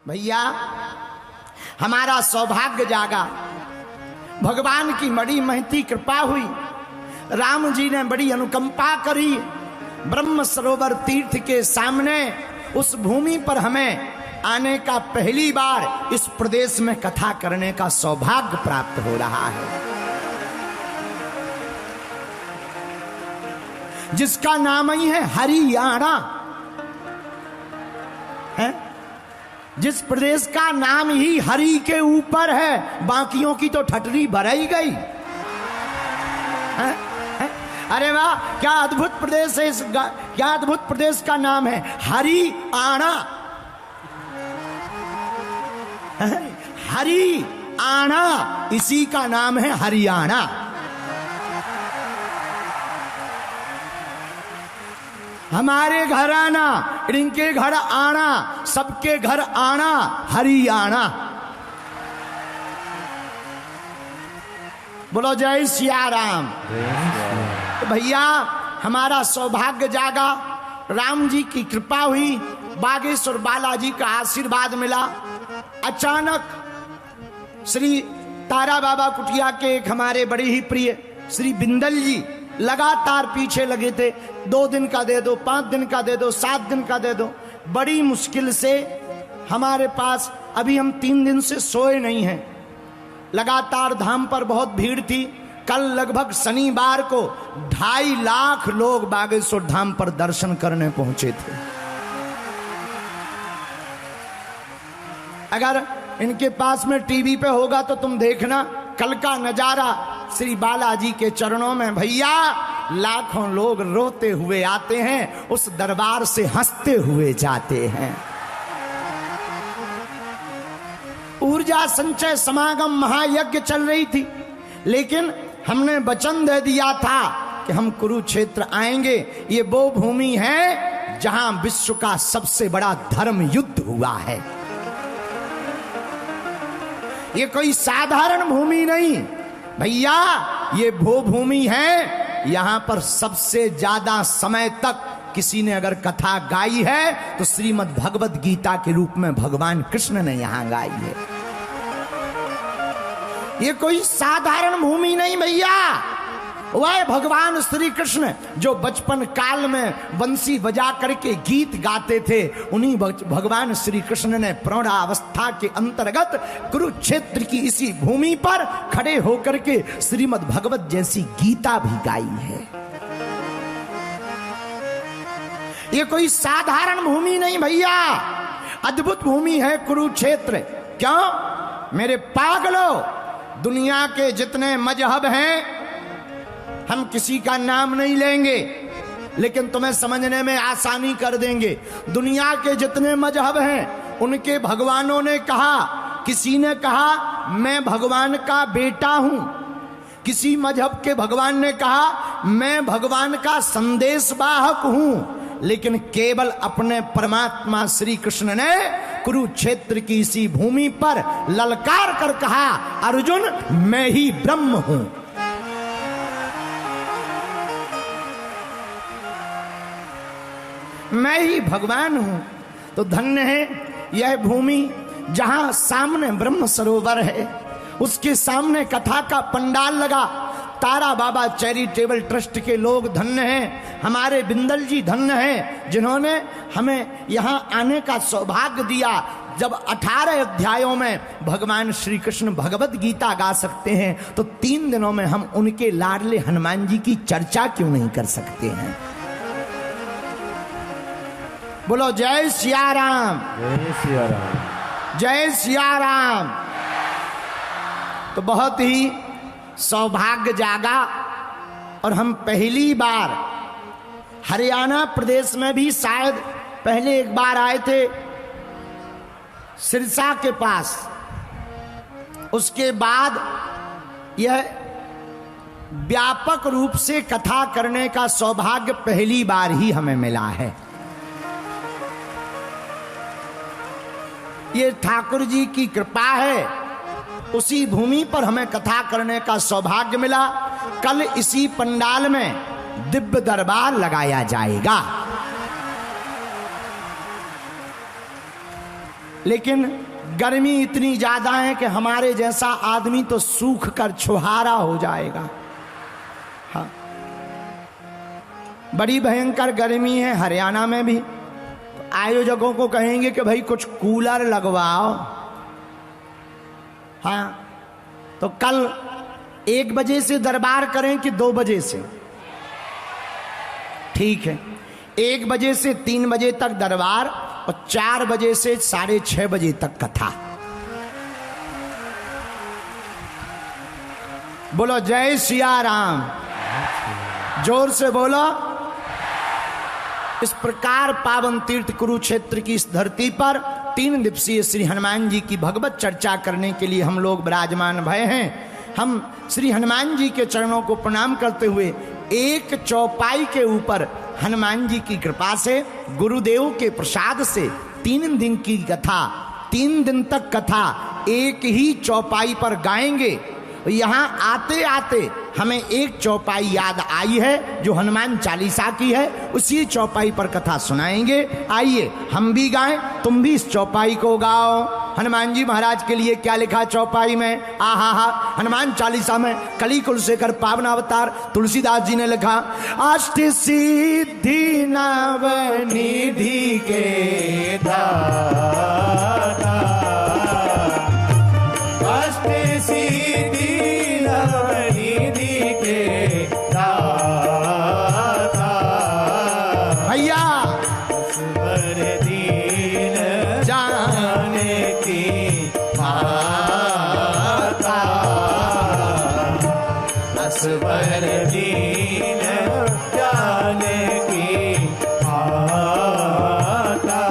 भैया हमारा सौभाग्य जागा, भगवान की बड़ी महती कृपा हुई, राम जी ने बड़ी अनुकंपा करी, ब्रह्म सरोवर तीर्थ के सामने उस भूमि पर हमें आने का पहली बार इस प्रदेश में कथा करने का सौभाग्य प्राप्त हो रहा है, जिसका नाम ही है हरियाणा है। जिस प्रदेश का नाम ही हरि के ऊपर है, बाकियों की तो ठटरी भराई गई है? अरे वाह, क्या अद्भुत प्रदेश है, क्या अद्भुत प्रदेश का नाम है हरियाणा। हरियाणा, इसी का नाम है हरियाणा। हमारे घर आना, इनके घर आना, सबके घर आना, हरियाणा। बोलो जय सिया राम। तो भैया हमारा सौभाग्य जागा, राम जी की कृपा हुई, बागेश्वर बालाजी का आशीर्वाद मिला। अचानक श्री तारा बाबा कुटिया के एक हमारे बड़े ही प्रिय श्री बिंदल जी लगातार पीछे लगे थे, 2 दिन का दे दो, 5 दिन का दे दो, 7 दिन का दे दो। बड़ी मुश्किल से हमारे पास, अभी हम 3 दिन से सोए नहीं हैं। लगातार धाम पर बहुत भीड़ थी। कल लगभग शनिवार को 2.5 लाख लोग बागेश्वर धाम पर दर्शन करने पहुंचे थे। अगर इनके पास में टीवी पे होगा तो तुम देखना कल का नजारा श्री बालाजी के चरणों में। भैया लाखों लोग रोते हुए आते हैं, उस दरबार से हंसते हुए जाते हैं। ऊर्जा संचय समागम महायज्ञ चल रही थी, लेकिन हमने वचन दे दिया था कि हम कुरुक्षेत्र आएंगे। ये वो भूमि है जहां विश्व का सबसे बड़ा धर्म युद्ध हुआ है। ये कोई साधारण भूमि नहीं भैया, ये वो भूमि है, यहां पर सबसे ज्यादा समय तक किसी ने अगर कथा गाई है तो श्रीमद् भगवत गीता के रूप में भगवान कृष्ण ने यहां गाई है। ये कोई साधारण भूमि नहीं भैया, वह भगवान श्री कृष्ण जो बचपन काल में बंसी बजा करके गीत गाते थे, उन्हीं भगवान श्री कृष्ण ने प्रौढ़ावस्था के अंतर्गत कुरुक्षेत्र की इसी भूमि पर खड़े होकर के श्रीमद् भगवत जैसी गीता भी गाई है। ये कोई साधारण भूमि नहीं भैया, अद्भुत भूमि है कुरुक्षेत्र। क्यों मेरे पागलों, दुनिया के जितने मजहब हैं, हम किसी का नाम नहीं लेंगे लेकिन तुम्हें समझने में आसानी कर देंगे। दुनिया के जितने मजहब हैं उनके भगवानों ने कहा, किसी ने कहा मैं भगवान का बेटा हूं, किसी मजहब के भगवान ने कहा मैं भगवान का संदेशवाहक हूं, लेकिन केवल अपने परमात्मा श्री कृष्ण ने कुरुक्षेत्र की इसी भूमि पर ललकार कर कहा, अर्जुन मैं ही ब्रह्म हूं। मैं ही भगवान हूं। तो धन्य है यह भूमि जहां सामने ब्रह्म सरोवर है, उसके सामने कथा का पंडाल लगा। तारा बाबा चैरिटेबल ट्रस्ट के लोग धन्य हैं, हमारे बिंदल जी धन्य हैं, जिन्होंने हमें यहां आने का सौभाग्य दिया। जब 18 अध्यायों में भगवान श्री कृष्ण भगवत गीता गा सकते हैं तो 3 दिनों में हम उनके लाडले हनुमान जी की चर्चा क्यों नहीं कर सकते हैं। बोलो जय सिया राम। जय सिया राम। जय सिया राम। तो बहुत ही सौभाग्य जागा और हम पहली बार हरियाणा प्रदेश में भी शायद पहले एक बार आए थे सिरसा के पास, उसके बाद यह व्यापक रूप से कथा करने का सौभाग्य पहली बार ही हमें मिला है। ये ठाकुर जी की कृपा है, उसी भूमि पर हमें कथा करने का सौभाग्य मिला। कल इसी पंडाल में दिव्य दरबार लगाया जाएगा। लेकिन गर्मी इतनी ज्यादा है कि हमारे जैसा आदमी तो सूख कर छुहारा हो जाएगा। हाँ, बड़ी भयंकर गर्मी है हरियाणा में भी। तो आयोजकों को कहेंगे कि भाई कुछ कूलर लगवाओ। हाँ, तो कल 1 बजे से दरबार करें कि 2 बजे से? ठीक है, 1 बजे से 3 बजे तक दरबार और 4 बजे से 6:30 बजे तक कथा। बोलो जय सिया राम, जोर से बोलो। इस प्रकार पावन तीर्थ कुरुक्षेत्र की इस धरती पर 3 दिवसीय श्री हनुमान जी की भगवत चर्चा करने के लिए हम लोग विराजमान भय हैं। हम श्री हनुमान जी के चरणों को प्रणाम करते हुए एक चौपाई के ऊपर हनुमान जी की कृपा से, गुरुदेव के प्रसाद से 3 दिन की कथा, 3 दिन तक कथा एक ही चौपाई पर गाएंगे। यहाँ आते आते हमें एक चौपाई याद आई है जो हनुमान चालीसा की है, उसी चौपाई पर कथा सुनाएंगे। आइए हम भी गाएं, तुम भी इस चौपाई को गाओ। हनुमान जी महाराज के लिए क्या लिखा चौपाई में? आहा हा, हनुमान चालीसा में कली कुलशेखर पावन अवतार तुलसीदास जी ने लिखा, अष्ट सिद्धि नव निधि के दाता, अष्ट सिद्धि नव निधि के दाता, भैया असवर दीन जाने की माता, असवर दीन जाने की माता,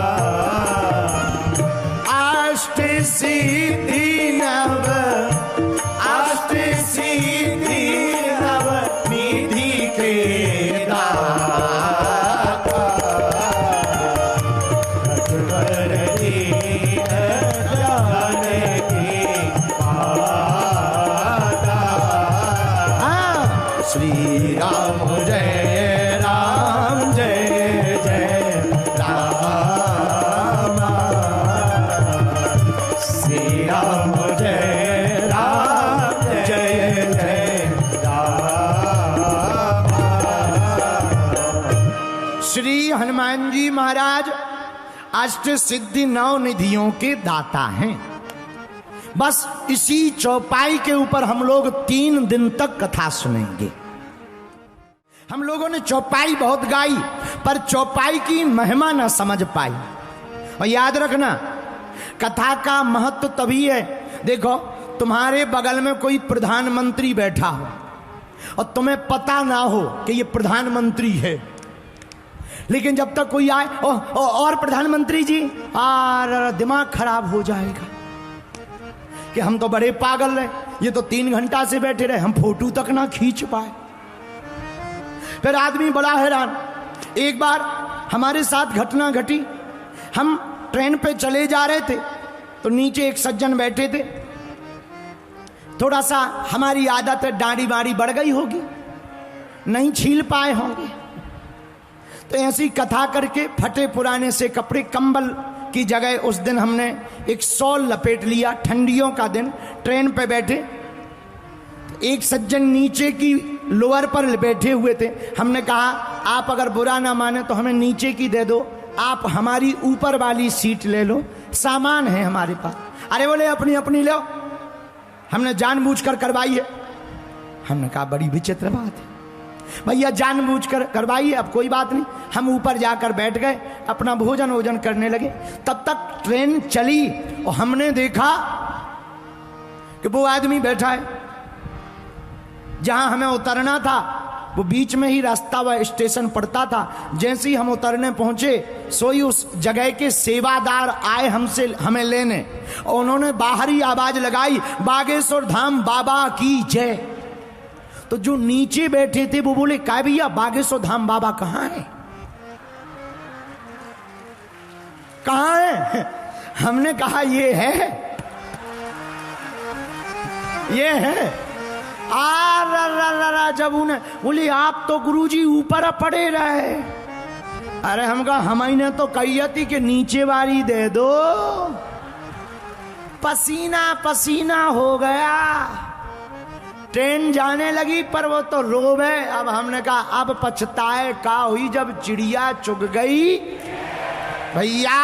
अष्ट सिद्धि नव, अष्ट सिद्धि नव निधि के दाता, असवर दीन जाने की माता। हाँ, श्री राम जय राम, जय जय राम, श्री राम जय राम, जय जय राम। श्री हनुमान जी महाराज अष्ट सिद्धि 9 निधियों के दाता हैं। बस इसी चौपाई के ऊपर हम लोग 3 दिन तक कथा सुनेंगे। हम लोगों ने चौपाई बहुत गाई पर चौपाई की महिमा न समझ पाई। और याद रखना, कथा का महत्व तभी है, देखो तुम्हारे बगल में कोई प्रधानमंत्री बैठा हो और तुम्हें पता ना हो कि ये प्रधानमंत्री है, लेकिन जब तक कोई आए और प्रधानमंत्री जी, दिमाग खराब हो जाएगा कि हम तो बड़े पागल रहे, ये तो 3 घंटा से बैठे रहे, हम फोटो तक ना खींच पाए। फिर आदमी बड़ा हैरान। एक बार हमारे साथ घटना घटी, हम ट्रेन पे चले जा रहे थे तो नीचे एक सज्जन बैठे थे। थोड़ा सा हमारी आदत है, दाढ़ी बाड़ी बढ़ गई होगी, नहीं छील पाए होंगे, तो ऐसी कथा करके फटे पुराने से कपड़े, कंबल की जगह उस दिन हमने एक शॉल लपेट लिया। ठंडियों का दिन, ट्रेन पे बैठे, एक सज्जन नीचे की लोअर पर बैठे हुए थे। हमने कहा आप अगर बुरा ना माने तो हमें नीचे की दे दो, आप हमारी ऊपर वाली सीट ले लो, सामान है हमारे पास। अरे बोले अपनी अपनी लो, हमने जानबूझकर करवाई है। हमने कहा बड़ी विचित्र बात है भैया, जानबूझकर करवाई है, अब कोई बात नहीं। हम ऊपर जाकर बैठ गए, अपना भोजन वोजन करने लगे। तब तक ट्रेन चली और हमने देखा कि वो आदमी बैठा है जहां हमें उतरना था, वो बीच में ही रास्ता व स्टेशन पड़ता था। जैसे ही हम उतरने पहुंचे, सोई उस जगह के सेवादार आए हमें लेने, और उन्होंने बाहरी आवाज लगाई, बागेश्वर धाम बाबा की जय। तो जो नीचे बैठे थे वो बोले, क्या भैया बागेश्वर धाम बाबा कहाँ है, कहाँ है? हमने कहा ये है, ये है। जब उन्हें बोली आप तो गुरुजी ऊपर पड़े रहे। अरे हम कहा हमने तो कही थी कि नीचे वाली दे दो, पसीना पसीना हो गया। ट्रेन जाने लगी पर वो तो रोवे। अब हमने कहा अब पछताए का हुई जब चिड़िया चुग गई। भैया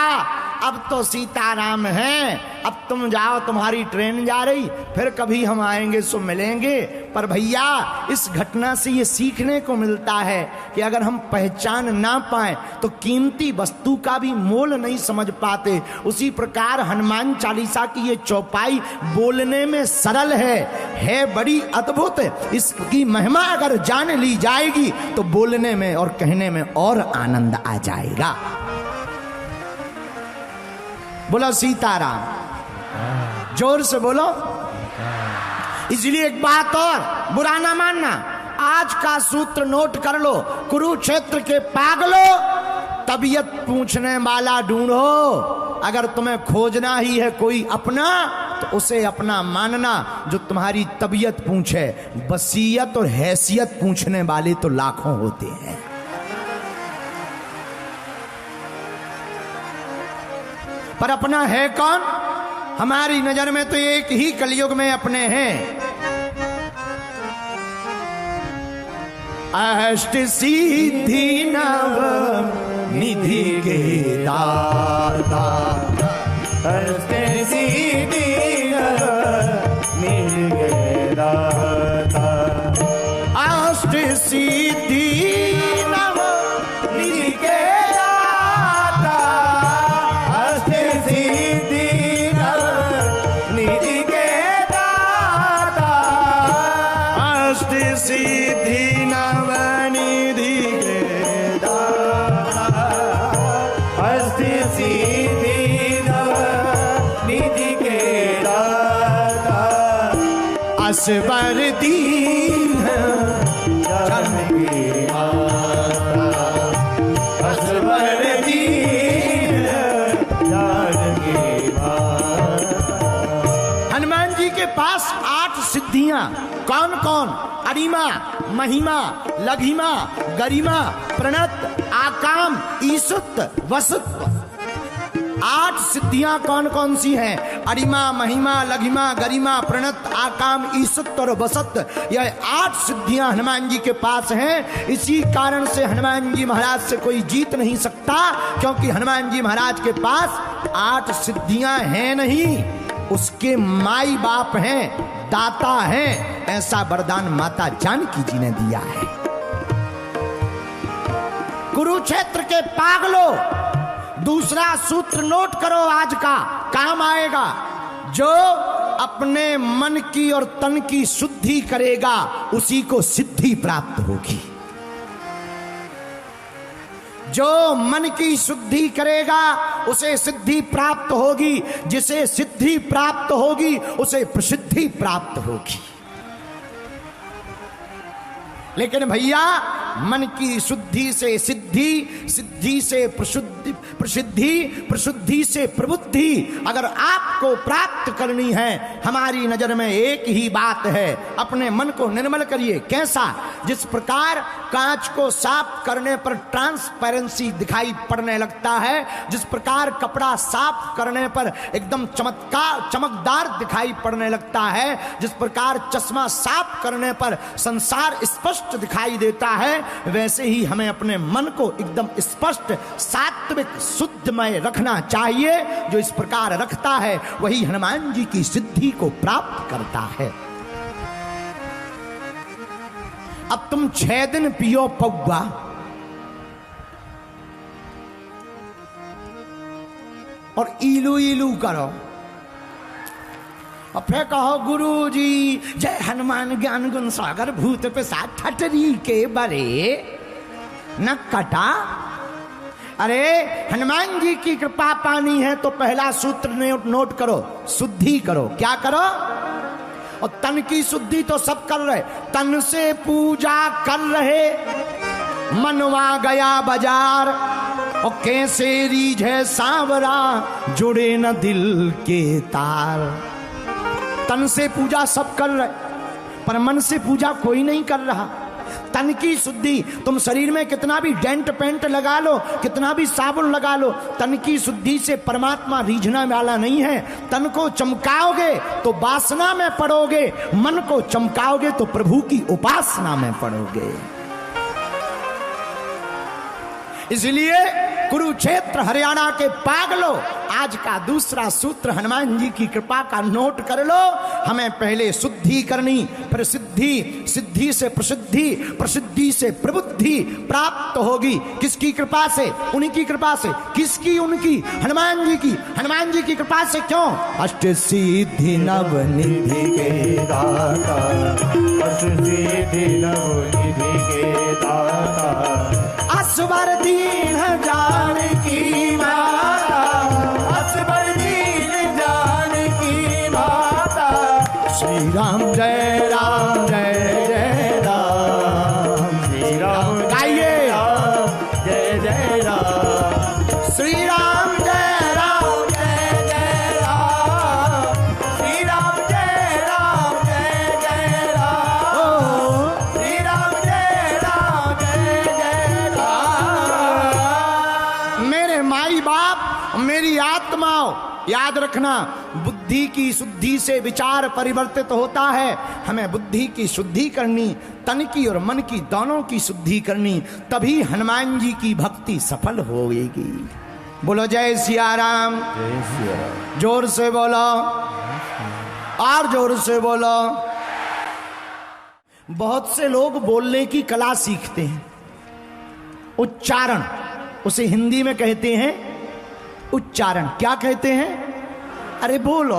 अब तो सीताराम हैं, अब तुम जाओ, तुम्हारी ट्रेन जा रही, फिर कभी हम आएंगे सो मिलेंगे। पर भैया इस घटना से ये सीखने को मिलता है कि अगर हम पहचान ना पाए तो कीमती वस्तु का भी मोल नहीं समझ पाते। उसी प्रकार हनुमान चालीसा की ये चौपाई बोलने में सरल है बड़ी अद्भुत। इसकी महिमा अगर जान ली जाएगी तो बोलने में और कहने में और आनंद आ जाएगा। बोलो सीताराम, जोर से बोलो। इसलिए एक बात और, बुरा ना मानना, आज का सूत्र नोट कर लो। कुरुक्षेत्र के पागलो, तबीयत पूछने वाला ढूंढो। अगर तुम्हें खोजना ही है कोई अपना तो उसे अपना मानना जो तुम्हारी तबीयत पूछे। वसीयत और हैसियत पूछने वाले तो लाखों होते हैं। पर अपना है कौन? हमारी नजर में तो एक ही कलयुग में अपने हैं। अष्ट सिद्धि नव निधि के दाता, अष्ट सिद्धि निधि के दाता, अष्ट सिद्धि नव निधि के दाता, अष्ट सिद्धि निधि के दाता, अष्ट सिद्धि नव निधि के दाता, अष्ट सिद्धि निधि के दाता, असबर दीन जानकी माता, असबर दीन जानकी माता। हनुमान जी के पास 8 सिद्धियां कौन कौन? अरिमा, महिमा, लघिमा, गरिमा, प्रणत, आकाम, ईसुत, वसुत। 8 सिद्धियां कौन कौन सी हैं? अरिमा, महिमा, लघिमा, गरिमा, प्रणत, आकाम, ईसुत और वसत। यह 8 सिद्धियां हनुमान जी के पास हैं। इसी कारण से हनुमान जी महाराज से कोई जीत नहीं सकता, क्योंकि हनुमान जी महाराज के पास 8 सिद्धियां हैं नहीं, उसके माई बाप हैं, दाता हैं। ऐसा वरदान माता जानकी जी ने दिया है। कुरुक्षेत्र के पागलों, दूसरा सूत्र नोट करो, आज का काम आएगा। जो अपने मन की और तन की शुद्धि करेगा उसी को सिद्धि प्राप्त होगी। जो मन की शुद्धि करेगा उसे सिद्धि प्राप्त होगी, जिसे सिद्धि प्राप्त होगी उसे प्रसिद्धि प्राप्त होगी। लेकिन भैया मन की शुद्धि से सिद्धि, सिद्धि से प्रसिद्धि, प्रसिद्धि से प्रबुद्धि अगर आपको प्राप्त करनी है, हमारी नजर में एक ही बात है, अपने मन को निर्मल करिए। कैसा? जिस प्रकार कांच को साफ करने पर ट्रांसपेरेंसी दिखाई पड़ने लगता है, जिस प्रकार कपड़ा साफ करने पर एकदम चमकदार दिखाई पड़ने लगता है, जिस प्रकार चश्मा साफ करने पर संसार स्पष्ट दिखाई देता है, वैसे ही हमें अपने मन को एकदम स्पष्ट, सात्विक, शुद्धमय रखना चाहिए। जो इस प्रकार रखता है वही हनुमान जी की सिद्धि को प्राप्त करता है। अब तुम 6 दिन पियो पौवा, और इलू इलू करो, और फिर कहो गुरु जी जय हनुमान ज्ञान गुण सागर भूत पिशाच ठटरी के बरे न कटा। अरे हनुमान जी की कृपा पानी है तो पहला सूत्र नोट करो, शुद्धि करो। क्या करो? और तन की शुद्धि तो सब कर रहे, तन से पूजा कर रहे, मनवा गया बाजार, और कैसे रीझे सांवरा जुड़े न दिल के तार। तन से पूजा सब कर रहे पर मन से पूजा कोई नहीं कर रहा। तन की शुद्धि। तुम शरीर में कितना भी डेंट पेंट लगा लो, कितना भी साबुन लगा लो, तन की शुद्धि से परमात्मा रीझना वाला नहीं है। तन को चमकाओगे तो वासना में पड़ोगे, मन को चमकाओगे तो प्रभु की उपासना में पड़ोगे। इसलिए कुरुक्षेत्र हरियाणा के पागलों, आज का दूसरा सूत्र हनुमान जी की कृपा का नोट कर लो। हमें पहले शुद्धि करनी, फिर सिद्धि, सिद्धि से प्रसिद्धि, प्रसिद्धि से प्रबुद्धि प्राप्त होगी। किसकी कृपा से? उन्हीं की कृपा से। किसकी? उनकी, हनुमान जी की। हनुमान जी की कृपा से। क्यों? अष्ट सिद्धि नव निधि के दाता, अष्ट सिद्धि नव निधि के दाता, असवर दीन जानकी माता, असबर दीन जानकी माता। श्री राम जय राम जय जय राम, श्री राम गाइए जय जय राम, श्री राम जय राम जय जय राम, श्री राम जय राम जय जय राम, श्री राम जय राम जय जय राम। मेरे माई बाप, मेरी आत्माओं, याद रखना, बुद्धि की शुद्धि से विचार परिवर्तित होता है। हमें बुद्धि की शुद्धि करनी, तन की और मन की दोनों की शुद्धि करनी, तभी हनुमान जी की भक्ति सफल होगी। बोलो जय सिया राम। जय श्री राम। जोर से बोलो, और जोर से बोलो। बहुत से लोग बोलने की कला सीखते हैं, उच्चारण, उसे हिंदी में कहते हैं उच्चारण। क्या कहते हैं? अरे बोलो,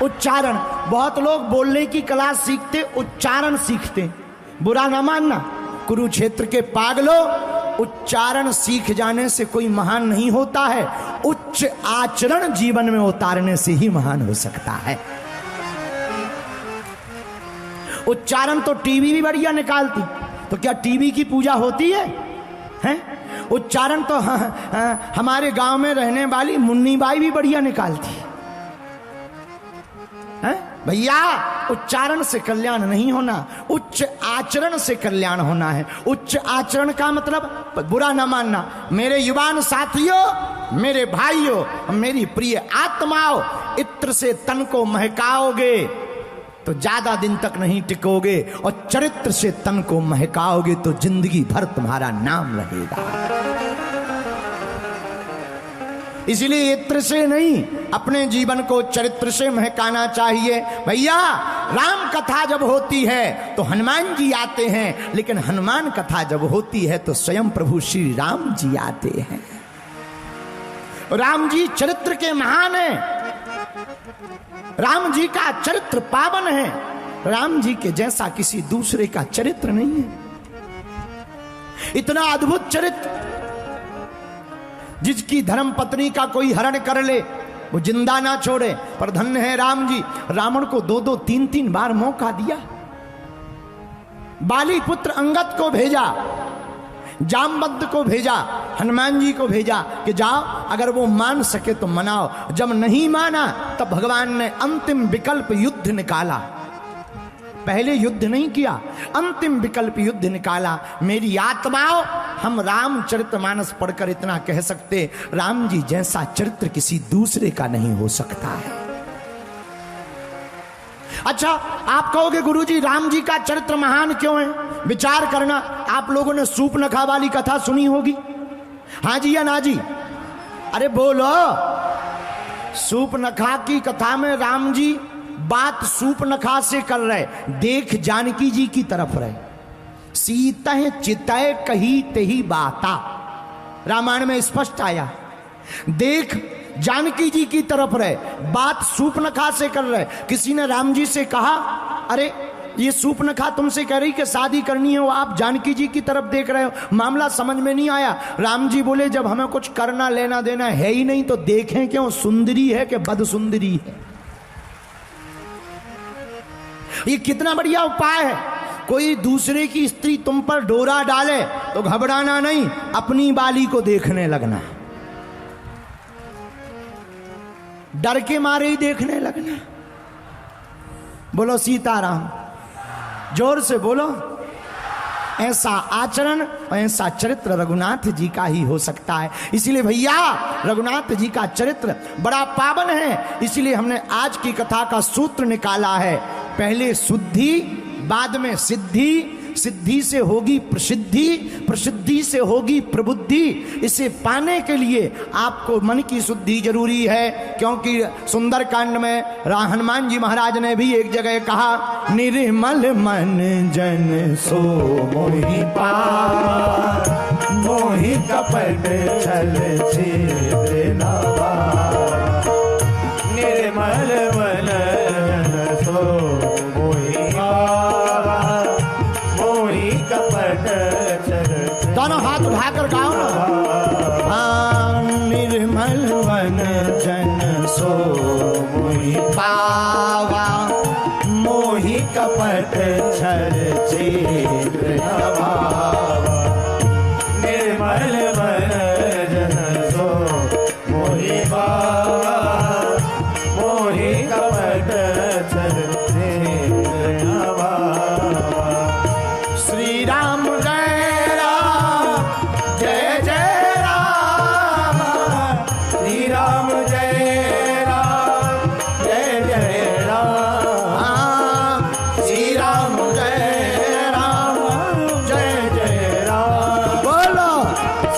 उच्चारण। बहुत लोग बोलने की कला सीखते, उच्चारण सीखते। बुरा ना मानना, कुरुक्षेत्र के पागलों, उच्चारण सीख जाने से कोई महान नहीं होता है, उच्च आचरण जीवन में उतारने से ही महान हो सकता है। उच्चारण तो टीवी भी बढ़िया निकालती, तो क्या टीवी की पूजा होती है? हैं? उच्चारण तो हमारे गांव में रहने वाली मुन्नी बाई भी बढ़िया निकालती है। भैया, उच्चारण से कल्याण नहीं होना, उच्च आचरण से कल्याण होना है। उच्च आचरण का मतलब, बुरा ना मानना मेरे युवान साथियों, मेरे भाइयों, मेरी प्रिय आत्माओं, इत्र से तन को महकाओगे तो ज्यादा दिन तक नहीं टिकोगे, और चरित्र से तन को महकाओगे तो जिंदगी भर तुम्हारा नाम रहेगा। इसलिए इत्र से नहीं, अपने जीवन को चरित्र से महकाना चाहिए। भैया, राम कथा जब होती है तो हनुमान जी आते हैं, लेकिन हनुमान कथा जब होती है तो स्वयं प्रभु श्री राम जी आते हैं। राम जी चरित्र के महान हैं, राम जी का चरित्र पावन है। राम जी के जैसा किसी दूसरे का चरित्र नहीं है। इतना अद्भुत चरित्र, जिसकी धर्म पत्नी का कोई हरण कर ले वो जिंदा ना छोड़े। पर धन्य है राम जी, रावण को 2-2, 3-3 बार मौका दिया। बाली पुत्र अंगद को भेजा, जामवंत को भेजा, हनुमान जी को भेजा कि जाओ, अगर वो मान सके तो मनाओ। जब नहीं माना तब भगवान ने अंतिम विकल्प युद्ध निकाला। पहले युद्ध नहीं किया, अंतिम विकल्प युद्ध निकाला। मेरी आत्माओं, हम रामचरितमानस पढ़कर इतना कह सकते, राम जी जैसा चरित्र किसी दूसरे का नहीं हो सकता है। अच्छा, आप कहोगे गुरुजी राम जी का चरित्र महान क्यों है? विचार करना, आप लोगों ने सूपनखा वाली कथा सुनी होगी, हाँ जी या ना जी? अरे बोलो। सूपनखा की कथा में राम जी बात सूपनखा से कर रहे, देख जानकी जी की तरफ रहे। सीतह चितय कही तेही बाता, रामायण में स्पष्ट आया। देख जानकी जी की तरफ रहे, बात सूपनखा से कर रहे। किसी ने राम जी से कहा, अरे ये सूपनखा तुमसे कह रही कि शादी करनी है, वो आप जानकी जी की तरफ देख रहे हो, मामला समझ में नहीं आया। राम जी बोले, जब हमें कुछ करना लेना देना है ही नहीं तो देखें क्यों? सुंदरी है कि बद सुंदरी है? ये कितना बढ़िया उपाय है। कोई दूसरे की स्त्री तुम पर डोरा डाले तो घबराना नहीं, अपनी बाली को देखने लगना, डर के मारे ही देखने लगना। बोलो सीताराम, जोर से बोलो। ऐसा आचरण और ऐसा चरित्र रघुनाथ जी का ही हो सकता है। इसीलिए भैया रघुनाथ जी का चरित्र बड़ा पावन है। इसीलिए हमने आज की कथा का सूत्र निकाला है, पहले शुद्धि बाद में सिद्धि, सिद्धि से होगी प्रसिद्धि, प्रसिद्धि से होगी प्रबुद्धि। इसे पाने के लिए आपको मन की शुद्धि जरूरी है, क्योंकि सुंदरकांड में हनुमान जी महाराज ने भी एक जगह कहा, निर्मल मन जन सो मोहि पावा, मोहि कपट छल छिद्र नवा, निर्मल मन जन सो मोहि पावा, मोहि कपट छल। दोनों हाथ उठाकर गाओ ना। हाँ, निर्मल मन जन सो मोहि पावा, मोहि कपट छल छिद्र नवा, निर्मल मन जन सो मोहि पावा, मोहि कपट छल छिद्र नवा। श्री राम जय राम, जय जय राम, श्री राम जय राम, जय जय राम, हाँ, श्री राम जय राम, जय जय राम, बोलो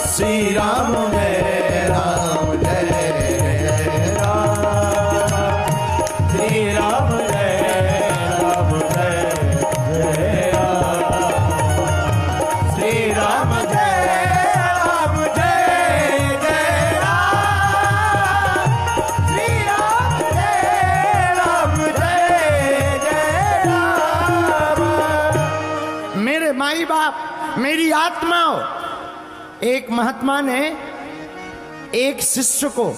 श्री राम जय राम, जय जय राम, श्री राम जय राम, जय जय राम, श्री राम जय राम, जय जय राम, श्री राम जय राम, जय जय राम। मेरे माई बाप, मेरी आत्माओं, एक महात्मा ने एक शिष्य को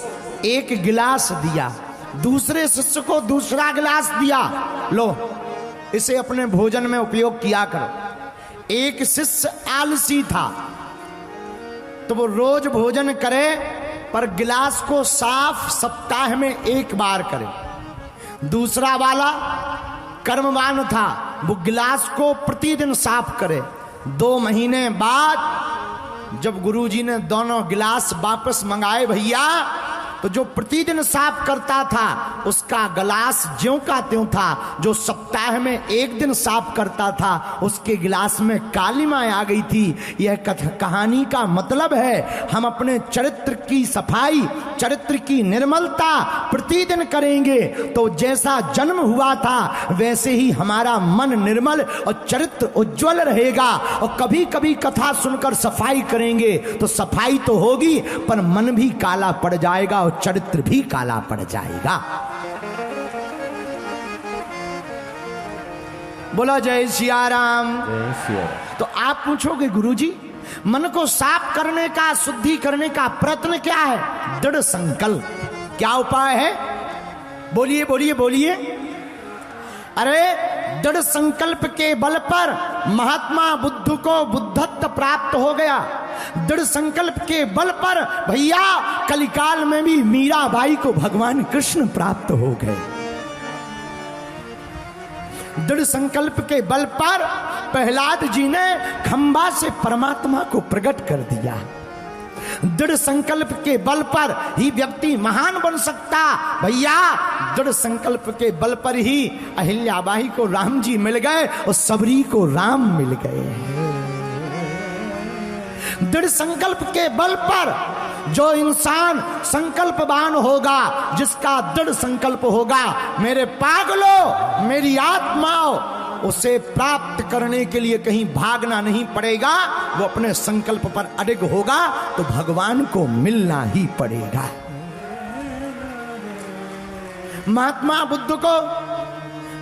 एक गिलास दिया, दूसरे शिष्य को दूसरा गिलास दिया, लो इसे अपने भोजन में उपयोग किया करो। एक शिष्य आलसी था तो वो रोज भोजन करे, पर गिलास को साफ सप्ताह में एक बार करे। दूसरा वाला कर्मवान था, वो गिलास को प्रतिदिन साफ करे। 2 महीने बाद जब गुरुजी ने दोनों गिलास वापस मंगाए भैया, तो जो प्रतिदिन साफ करता था उसका गिलास ज्यों का त्यों था, जो सप्ताह में एक दिन साफ करता था उसके गिलास में कालिमा आ गई थी। यह कहानी का मतलब है, हम अपने चरित्र की सफाई, चरित्र की निर्मलता प्रतिदिन करेंगे तो जैसा जन्म हुआ था वैसे ही हमारा मन निर्मल और चरित्र उज्जवल रहेगा। और कभी कभी कथा सुनकर सफाई करेंगे तो सफाई तो होगी, पर मन भी काला पड़ जाएगा और चरित्र भी काला पड़ जाएगा। बोलो जय सिया राम। तो आप पूछोगे गुरुजी, मन को साफ करने का, शुद्धि करने का प्रयत्न क्या है? दृढ़ संकल्प। क्या उपाय है? बोलिए बोलिए बोलिए। अरे दृढ़ संकल्प के बल पर महात्मा बुद्ध को बुद्धत्व प्राप्त हो गया। दृढ़ संकल्प के बल पर भैया कलिकाल में भी मीराबाई को भगवान कृष्ण प्राप्त हो गए। दृढ़ संकल्प के बल पर प्रहलाद जी ने खंबा से परमात्मा को प्रकट कर दिया। दृढ़ संकल्प के बल पर ही व्यक्ति महान बन सकता भैया। दृढ़ संकल्प के बल पर ही अहिल्याबाई को राम जी मिल गए और सबरी को राम मिल गए। दृढ़ संकल्प के बल पर जो इंसान संकल्पवान होगा, जिसका दृढ़ संकल्प होगा, मेरे पागलों, मेरी आत्माओं, उसे प्राप्त करने के लिए कहीं भागना नहीं पड़ेगा। वो अपने संकल्प पर अडिग होगा तो भगवान को मिलना ही पड़ेगा। महात्मा बुद्ध को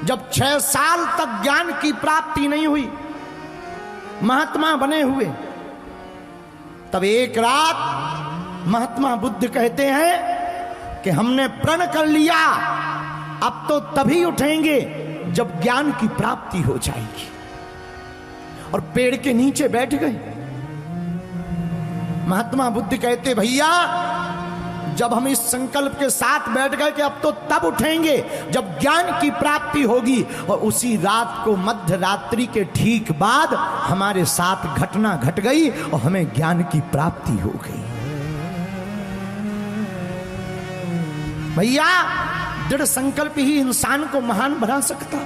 जब 6 साल तक ज्ञान की प्राप्ति नहीं हुई, महात्मा बने हुए, तब एक रात महात्मा बुद्ध कहते हैं कि हमने प्रण कर लिया, अब तो तभी उठेंगे जब ज्ञान की प्राप्ति हो जाएगी। और पेड़ के नीचे बैठ गए। महात्मा बुद्ध कहते, भैया जब हम इस संकल्प के साथ बैठ गए कि अब तो तब उठेंगे जब ज्ञान की प्राप्ति होगी, और उसी रात को मध्य रात्रि के ठीक बाद हमारे साथ घटना घट गई और हमें ज्ञान की प्राप्ति हो गई। भैया, दृढ़ संकल्प ही इंसान को महान बना सकता।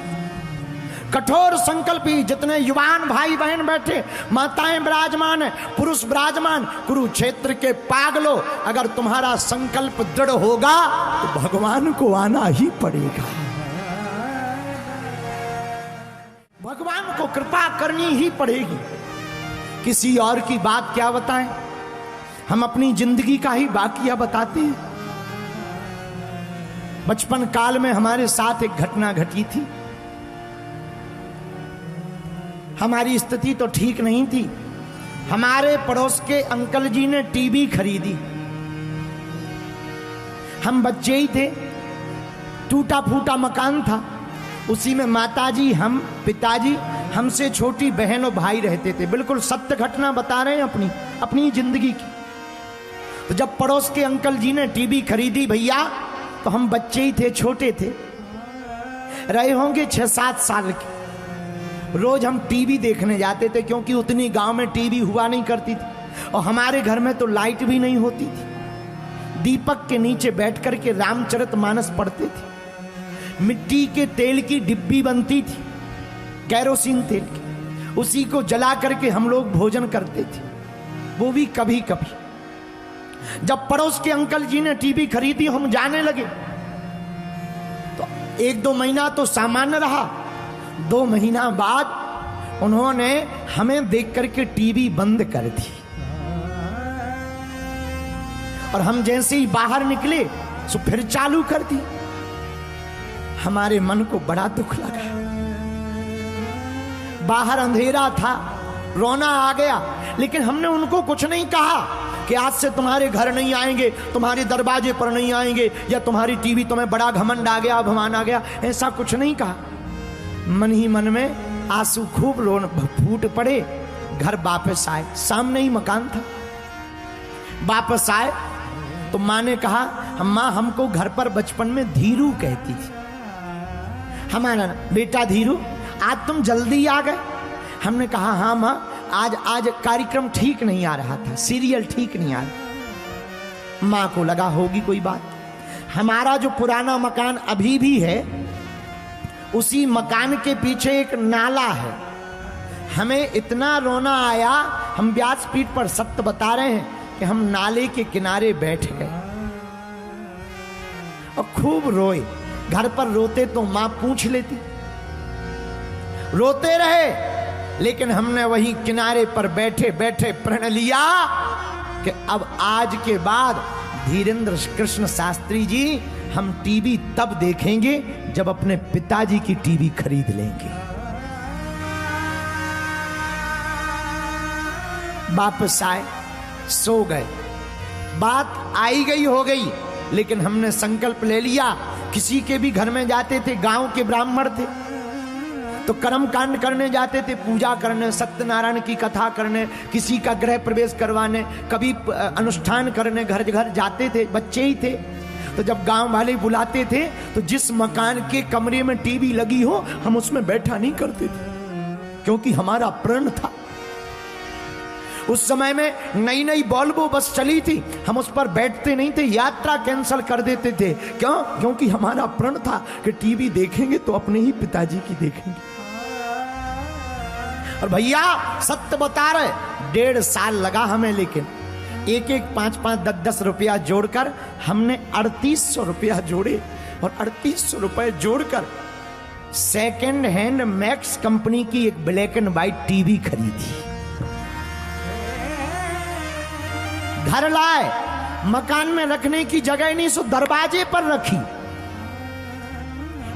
कठोर संकल्प ही, जितने युवान भाई बहन बैठे, माताएं विराजमान है, पुरुष विराजमान, कुरुक्षेत्र के पागलों, अगर तुम्हारा संकल्प दृढ़ होगा तो भगवान को आना ही पड़ेगा। भगवान को कृपा करनी ही पड़ेगी। किसी और की बात क्या बताएं, हम अपनी जिंदगी का ही वाकया बताते हैं। बचपन काल में हमारे साथ एक घटना घटी थी। हमारी स्थिति तो ठीक नहीं थी। हमारे पड़ोस के अंकल जी ने टीवी खरीदी। हम बच्चे ही थे, टूटा फूटा मकान था, उसी में माताजी, हम, पिताजी, हमसे छोटी बहन और भाई रहते थे। बिल्कुल सत्य घटना बता रहे हैं अपनी जिंदगी की। तो जब पड़ोस के अंकल जी ने टीवी खरीदी भैया, तो हम बच्चे ही थे, छोटे थे, रहे होंगे 6-7 साल के। रोज हम टीवी देखने जाते थे, क्योंकि उतनी गांव में टीवी हुआ नहीं करती थी, और हमारे घर में तो लाइट भी नहीं होती थी। दीपक के नीचे बैठ कर के रामचरितमानस पढ़ते थे। मिट्टी के तेल की डिब्बी बनती थी, कैरोसिन तेल की, उसी को जला करके हम लोग भोजन करते थे, वो भी कभी कभी। जब पड़ोस के अंकल जी ने टीवी खरीदी, हम जाने लगे, तो 1-2 महीना तो सामान्य रहा। 2 महीना बाद उन्होंने हमें देख करके टीवी बंद कर दी, और हम जैसे ही बाहर निकले तो फिर चालू कर दी। हमारे मन को बड़ा दुख लगा। बाहर अंधेरा था, रोना आ गया, लेकिन हमने उनको कुछ नहीं कहा कि आज से तुम्हारे घर नहीं आएंगे, तुम्हारे दरवाजे पर नहीं आएंगे, या तुम्हारी टीवी तुम्हें बड़ा घमंड आ गया, अभिमान आ गया, ऐसा कुछ नहीं कहा। मन ही मन में आंसू खूब फूट पड़े। घर वापस आए, सामने ही मकान था। वापस आए तो माँ ने कहा, माँ हमको घर पर बचपन में धीरू कहती थी। हमारा बेटा धीरू, आज तुम जल्दी आ गए। हमने कहा हाँ माँ, आज कार्यक्रम ठीक नहीं आ रहा था, सीरियल ठीक नहीं आ रहा। माँ को लगा होगी कोई बात। हमारा जो पुराना मकान अभी भी है, उसी मकान के पीछे एक नाला है। हमें इतना रोना आया, हम व्यासपीठ पर सत्य बता रहे हैं कि हम नाले के किनारे बैठ गए और खूब रोए। घर पर रोते तो माँ पूछ लेती, रोते रहे, लेकिन हमने वही किनारे पर बैठे बैठे प्रण लिया कि अब आज के बाद धीरेन्द्र कृष्ण शास्त्री जी, हम टीवी तब देखेंगे जब अपने पिताजी की टीवी खरीद लेंगे। वापस आए, सो गए। बात आई गई हो गई, लेकिन हमने संकल्प ले लिया। किसी के भी घर में जाते थे, गांव के ब्राह्मण थे, तो कर्म कांड करने जाते थे, पूजा करने, सत्यनारायण की कथा करने, किसी का गृह प्रवेश करवाने, कभी अनुष्ठान करने घर घर जाते थे, बच्चे ही थे। तो जब गांव वाले बुलाते थे, तो जिस मकान के कमरे में टीवी लगी हो, हम उसमें बैठा नहीं करते थे, क्योंकि हमारा प्रण था। उस समय में नई नई वॉल्वो बस चली थी, हम उस पर बैठते नहीं थे, यात्रा कैंसिल कर देते थे। क्यों? क्योंकि हमारा प्रण था कि टीवी देखेंगे तो अपने ही पिताजी की देखेंगे। और भैया सत्य बता रहे, 1.5 साल लगा हमें, लेकिन 1-1, 5-5, 10-10 रुपया जोड़कर हमने 3800 रुपया जोड़े, और 3800 रुपये जोड़कर सेकेंड हैंड मैक्स कंपनी की एक ब्लैक एंड व्हाइट टीवी खरीदी। घर लाए, मकान में रखने की जगह नहीं, सो दरवाजे पर रखी।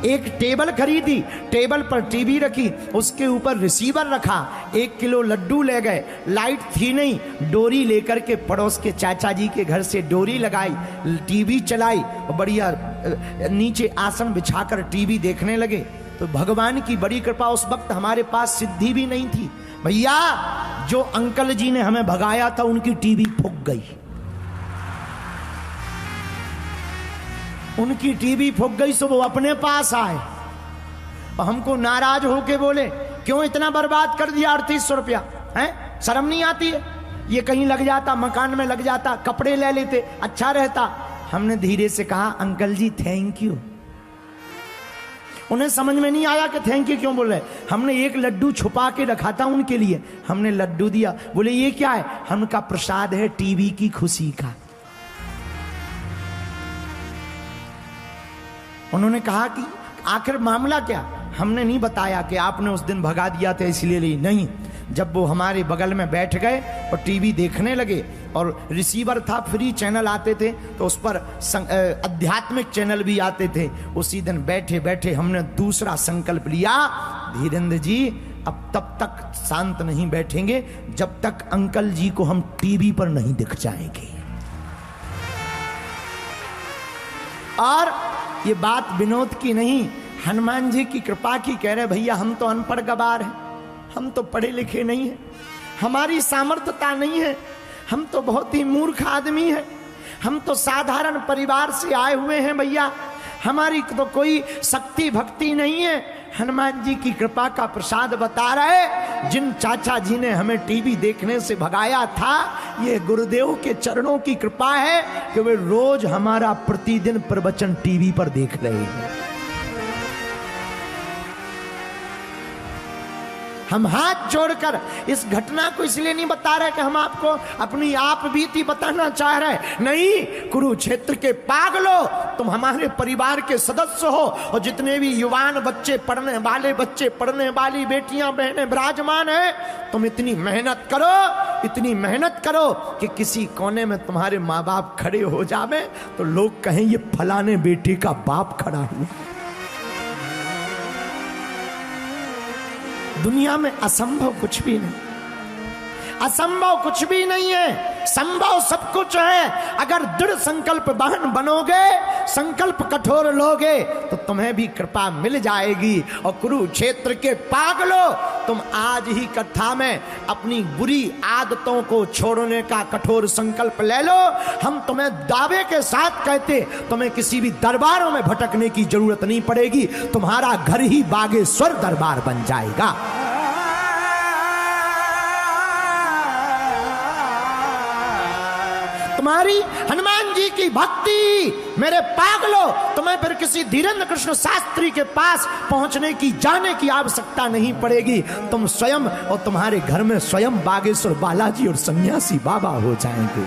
एक टेबल खरीदी, टेबल पर टीवी रखी, उसके ऊपर रिसीवर रखा, 1 किलो लड्डू ले गए। लाइट थी नहीं, डोरी लेकर के पड़ोस के चाचा जी के घर से डोरी लगाई, टीवी चलाई, और बढ़िया नीचे आसन बिछाकर टीवी देखने लगे। तो भगवान की बड़ी कृपा, उस वक्त हमारे पास सिद्धि भी नहीं थी भैया। जो अंकल जी ने हमें भगाया था, उनकी टीवी फूक गई। उनकी टीवी फूक गई सो वो अपने पास आए और हमको नाराज होके बोले क्यों इतना बर्बाद कर दिया 3800 रुपया है, शर्म नहीं आती है? ये कहीं लग जाता, मकान में लग जाता, कपड़े ले लेते, अच्छा रहता। हमने धीरे से कहा अंकल जी थैंक यू। उन्हें समझ में नहीं आया कि थैंक यू क्यों बोल रहे। हमने एक लड्डू छुपा के रखा था उनके लिए, हमने लड्डू दिया। बोले ये क्या है? हमका प्रसाद है टीवी की खुशी का। उन्होंने कहा कि आखिर मामला क्या? हमने नहीं बताया कि आपने उस दिन भगा दिया था इसलिए ली नहीं। जब वो हमारे बगल में बैठ गए और टीवी देखने लगे और रिसीवर था, फ्री चैनल आते थे तो उस पर आध्यात्मिक चैनल भी आते थे। उसी दिन बैठे बैठे हमने दूसरा संकल्प लिया, धीरेन्द्र जी अब तब तक शांत नहीं बैठेंगे जब तक अंकल जी को हम टीवी पर नहीं दिख जाएंगे। और ये बात विनोद की नहीं, हनुमान जी की कृपा की कह रहे भैया हम तो अनपढ़ गवार हैं, हम तो पढ़े लिखे नहीं हैं, हमारी सामर्थ्यता नहीं है, हम तो बहुत ही मूर्ख आदमी हैं, हम तो साधारण परिवार से आए हुए हैं भैया, हमारी तो कोई शक्ति भक्ति नहीं है। हनुमान जी की कृपा का प्रसाद बता रहे, जिन चाचा जी ने हमें टीवी देखने से भगाया था, ये गुरुदेव के चरणों की कृपा है कि वे रोज हमारा प्रतिदिन प्रवचन टीवी पर देख रहे हैं। हम हाथ जोड़कर इस घटना को इसलिए नहीं बता रहे कि हम आपको अपनी आप बीती बताना चाह रहे, नहीं। कुरुक्षेत्र के पागलों, तुम हमारे परिवार के सदस्य हो और जितने भी युवान बच्चे, पढ़ने वाले बच्चे, पढ़ने वाली बेटियां बहनें विराजमान है, तुम इतनी मेहनत करो, इतनी मेहनत करो कि किसी कोने में तुम्हारे माँ बाप खड़े हो जावे तो लोग कहें ये फलाने बेटे का बाप खड़ा हुआ। दुनिया में असंभव कुछ भी नहीं, असंभव कुछ भी नहीं है, संभव सब कुछ है। अगर दृढ़ संकल्प बहन बनोगे, संकल्प कठोर लोगे तो तुम्हें भी कृपा मिल जाएगी। और कुरुक्षेत्र के पागलों, तुम आज ही कथा में अपनी बुरी आदतों को छोड़ने का कठोर संकल्प ले लो। हम तुम्हें दावे के साथ कहते, तुम्हें किसी भी दरबारों में भटकने की जरूरत नहीं पड़ेगी, तुम्हारा घर ही बागेश्वर दरबार बन जाएगा। तुम्हारी हनुमान जी की भक्ति, मेरे पागलों, तुम्हें फिर किसी धीरेन्द्र कृष्ण शास्त्री के पास पहुंचने की, जाने की आवश्यकता नहीं पड़ेगी। तुम स्वयं और तुम्हारे घर में स्वयं बागेश्वर बालाजी और सन्यासी बाबा हो जाएंगे।